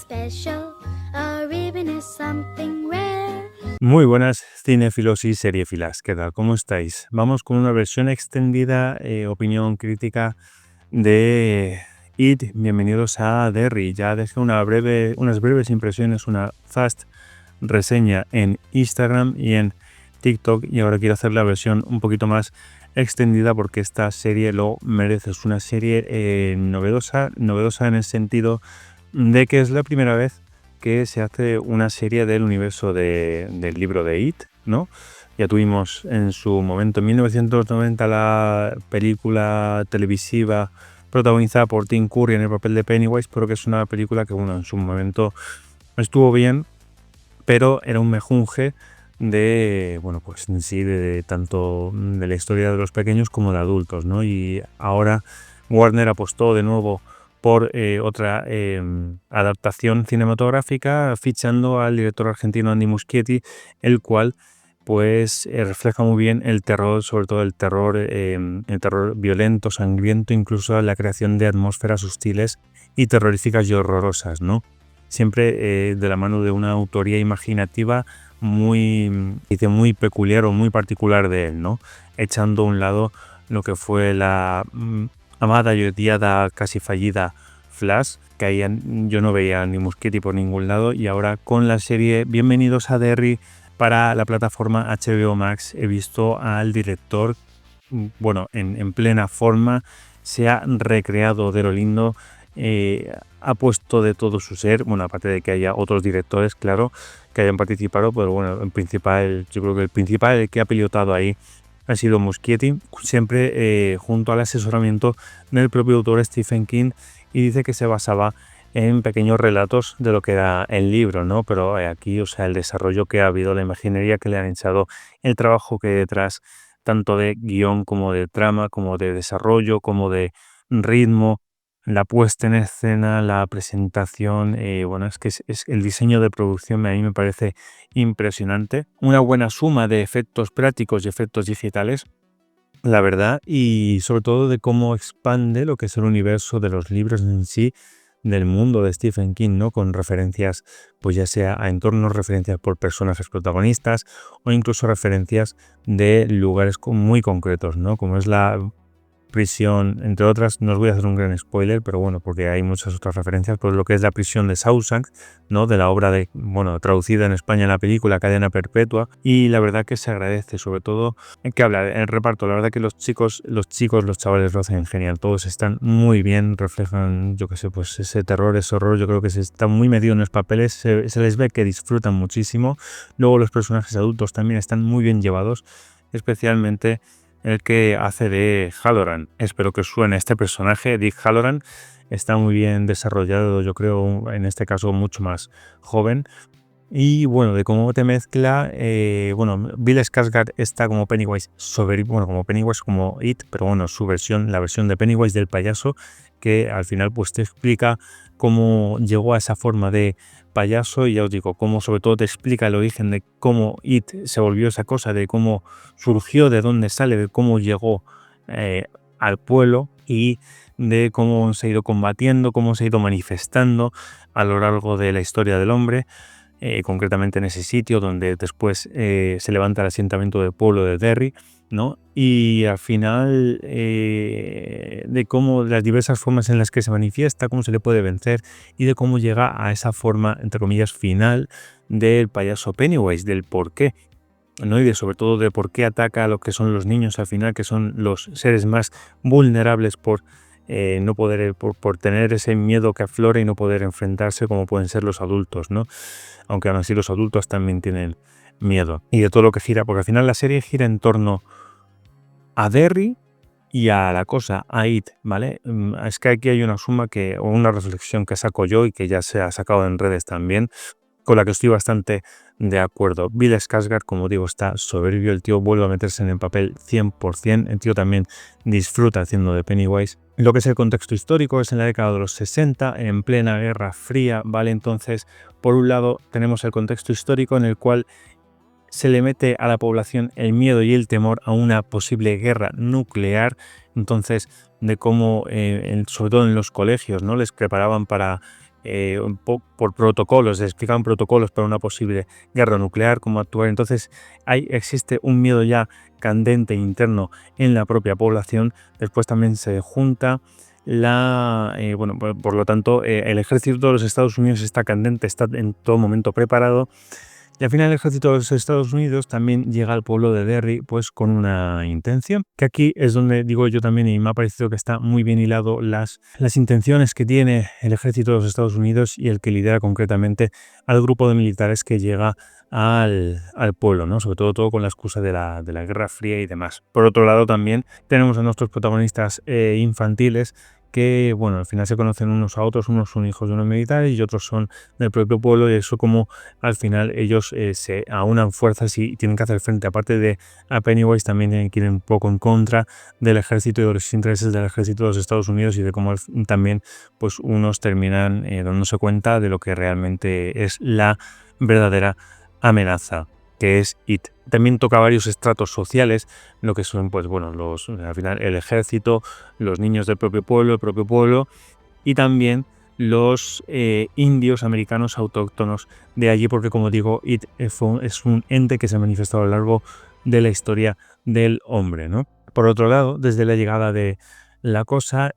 special. A ribbon is something rare. Muy buenas cinéfilos y seriéfilas, ¿qué tal? ¿Cómo estáis? Vamos con una versión extendida, opinión crítica de It. Bienvenidos a Derry. Ya dejé unas breves impresiones, una fast reseña en Instagram y en TikTok, y ahora quiero hacer la versión un poquito más extendida porque esta serie lo merece. Es una serie novedosa en el sentido de que es la primera vez que se hace una serie del universo del libro de It, ¿no? Ya tuvimos en su momento, en 1990, la película televisiva protagonizada por Tim Curry en el papel de Pennywise, pero que es una película que, bueno, en su momento estuvo bien, pero era un mejunje de, bueno, pues en sí, de tanto de la historia de los pequeños como de adultos, ¿no? Y ahora Warner apostó de nuevo por otra adaptación cinematográfica, fichando al director argentino Andy Muschietti, el cual pues refleja muy bien el terror, sobre todo el terror violento, sangriento, incluso la creación de atmósferas hostiles y terroríficas y horrorosas, ¿no? Siempre de la mano de una autoría imaginativa muy peculiar o muy particular de él, ¿no? Echando a un lado lo que fue la amada y odiada, casi fallida Flash, que ahí yo no veía ni Muschietti por ningún lado, y ahora con la serie Bienvenidos a Derry para la plataforma HBO Max he visto al director, bueno, en plena forma, se ha recreado de lo lindo, ha puesto de todo su ser, bueno, aparte de que haya otros directores, claro, que hayan participado, pero bueno, yo creo que el principal, el que ha pilotado ahí, ha sido Muschietti, siempre junto al asesoramiento del propio autor Stephen King, y dice que se basaba en pequeños relatos de lo que era el libro, ¿no? Pero aquí, o sea, el desarrollo que ha habido, la imaginería que le han echado, el trabajo que hay detrás, tanto de guión como de trama, como de desarrollo, como de ritmo, la puesta en escena, la presentación, bueno, es que es el diseño de producción a mí me parece impresionante. Una buena suma de efectos prácticos y efectos digitales, la verdad, y sobre todo de cómo expande lo que es el universo de los libros en sí, del mundo de Stephen King, ¿no? Con referencias, pues ya sea a entornos, referencias por personajes protagonistas o incluso referencias de lugares muy concretos, ¿no? Como es la prisión, entre otras, no os voy a hacer un gran spoiler, pero bueno, porque hay muchas otras referencias, pues lo que es la prisión de Shawshank, ¿no? De la obra de, bueno, traducida en España en la película Cadena Perpetua, y la verdad que se agradece, sobre todo, en que habla el reparto, la verdad que los chavales lo hacen genial, todos están muy bien, reflejan, yo qué sé, pues ese terror, ese horror, yo creo que se está muy metido en los papeles, se les ve que disfrutan muchísimo. Luego los personajes adultos también están muy bien llevados, especialmente el que hace de Halloran. Espero que os suene este personaje. Dick Halloran está muy bien desarrollado, yo creo, en este caso mucho más joven. Y bueno, de cómo te mezcla, bueno, Bill Skarsgård está como Pennywise, como Pennywise, como It, pero bueno, la versión de Pennywise del payaso, que al final pues te explica cómo llegó a esa forma de payaso, y ya os digo, cómo sobre todo te explica el origen de cómo It se volvió esa cosa, de cómo surgió, de dónde sale, de cómo llegó al pueblo, y de cómo se ha ido combatiendo, cómo se ha ido manifestando a lo largo de la historia del hombre. Concretamente en ese sitio donde después se levanta el asentamiento del pueblo de Derry, ¿no? Y al final de cómo las diversas formas en las que se manifiesta, cómo se le puede vencer, y de cómo llega a esa forma, entre comillas, final del payaso Pennywise, del por qué, ¿no? Y sobre todo de por qué ataca a lo que son los niños al final, que son los seres más vulnerables por no poder, por tener ese miedo que aflora y no poder enfrentarse como pueden ser los adultos, ¿no? Aunque aún así los adultos también tienen miedo. Y de todo lo que gira, porque al final la serie gira en torno a Derry y a la cosa, a It, ¿vale? Es que aquí hay una o una reflexión que saco yo y que ya se ha sacado en redes también, con la que estoy bastante de acuerdo. Bill Skarsgård, como digo, está soberbio, el tío vuelve a meterse en el papel 100%, el tío también disfruta haciendo de Pennywise. Lo que es el contexto histórico es en la década de los 60, en plena Guerra Fría, ¿vale? Entonces, por un lado, tenemos el contexto histórico en el cual se le mete a la población el miedo y el temor a una posible guerra nuclear. Entonces, de cómo, sobre todo en los colegios, ¿no? Les preparaban para por protocolos, se explicaban protocolos para una posible guerra nuclear, cómo actuar. Entonces existe un miedo ya candente interno en la propia población. Después también se junta por lo tanto, el ejército de los Estados Unidos está candente, está en todo momento preparado. Y al final el ejército de los Estados Unidos también llega al pueblo de Derry pues con una intención, que aquí es donde digo yo también, y me ha parecido que está muy bien hilado las intenciones que tiene el ejército de los Estados Unidos y el que lidera concretamente al grupo de militares que llega al pueblo, ¿no? Sobre todo con la excusa de la Guerra Fría y demás. Por otro lado también tenemos a nuestros protagonistas infantiles que, bueno, al final se conocen unos a otros, unos son hijos de unos militares y otros son del propio pueblo, y eso como al final ellos se aunan fuerzas y tienen que hacer frente, aparte de a Pennywise, también tienen que ir un poco en contra del ejército y de los intereses del ejército de los Estados Unidos, y de cómo también pues unos terminan dándose cuenta de lo que realmente es la verdadera amenaza, que es It. También toca varios estratos sociales, lo que son, pues bueno, al final el ejército, los niños del propio pueblo y también los indios americanos autóctonos de allí, porque como digo, It es un ente que se ha manifestado a lo largo de la historia del hombre, ¿no? Por otro lado, desde la llegada de la cosa,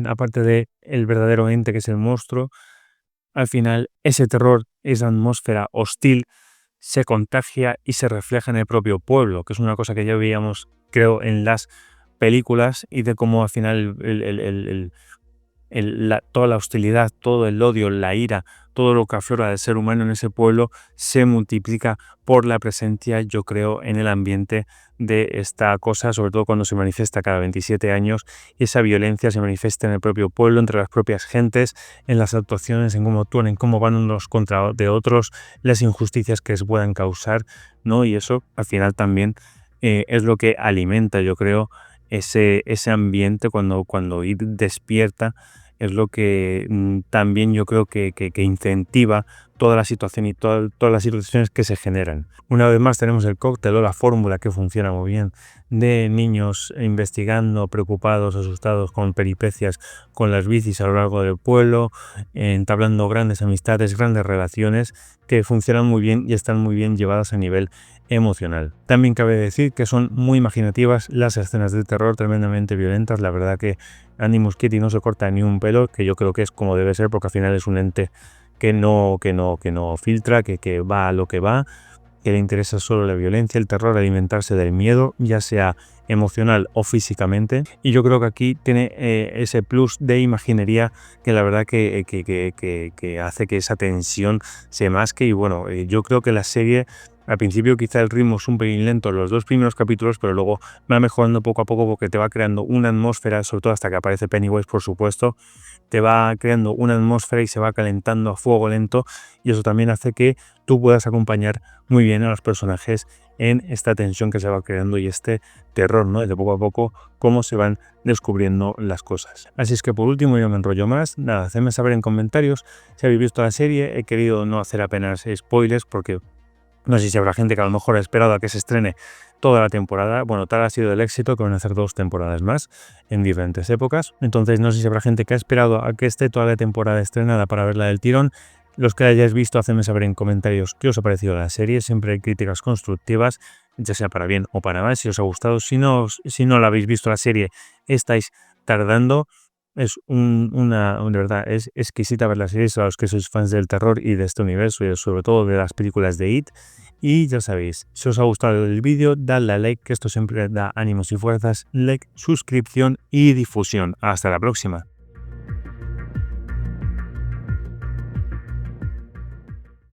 aparte de el verdadero ente que es el monstruo, al final ese terror, esa atmósfera hostil, se contagia y se refleja en el propio pueblo, que es una cosa que ya veíamos, creo, en las películas, y de cómo al final toda la hostilidad, todo el odio, la ira, todo lo que aflora del ser humano en ese pueblo se multiplica por la presencia, yo creo, en el ambiente de esta cosa, sobre todo cuando se manifiesta cada 27 años, y esa violencia se manifiesta en el propio pueblo, entre las propias gentes, en las actuaciones, en cómo actúan, en cómo van unos contra de otros, las injusticias que se puedan causar, ¿no? Y eso al final también es lo que alimenta, yo creo, ese ambiente cuando Id despierta. Es lo que también yo creo que incentiva toda la situación y todas las situaciones que se generan. Una vez más tenemos el cóctel o la fórmula que funciona muy bien, de niños investigando, preocupados, asustados, con peripecias con las bicis a lo largo del pueblo, entablando grandes amistades, grandes relaciones que funcionan muy bien y están muy bien llevadas a nivel emocional. También cabe decir que son muy imaginativas las escenas de terror, tremendamente violentas. La verdad que Andy Muschietti no se corta ni un pelo, que yo creo que es como debe ser, porque al final es un ente que no filtra, que va a lo que va, que le interesa solo la violencia, el terror, alimentarse del miedo, ya sea emocional o físicamente. Y yo creo que aquí tiene ese plus de imaginería que la verdad que hace que esa tensión se masque. Y bueno, yo creo que la serie, al principio quizá el ritmo es un pelín lento en los 2 primeros capítulos, pero luego va mejorando poco a poco, porque te va creando una atmósfera, sobre todo hasta que aparece Pennywise, por supuesto, te va creando una atmósfera y se va calentando a fuego lento, y eso también hace que tú puedas acompañar muy bien a los personajes en esta tensión que se va creando y este terror, ¿no? De poco a poco cómo se van descubriendo las cosas. Así es que por último, yo me enrollo más, nada, hacedme saber en comentarios si habéis visto la serie. He querido no hacer apenas spoilers, porque no sé si habrá gente que a lo mejor ha esperado a que se estrene toda la temporada. Bueno, tal ha sido el éxito que van a hacer 2 temporadas más en diferentes épocas. Entonces no sé si habrá gente que ha esperado a que esté toda la temporada estrenada para verla del tirón. Los que la hayáis visto, hacedme saber en comentarios qué os ha parecido la serie. Siempre hay críticas constructivas, ya sea para bien o para mal, si os ha gustado. Si no la habéis visto la serie, estáis tardando. Es de verdad, es exquisita ver la serie a los que sois fans del terror y de este universo, y sobre todo de las películas de It. Y ya sabéis, si os ha gustado el vídeo, dadle a like, que esto siempre da ánimos y fuerzas. Like, suscripción y difusión. Hasta la próxima.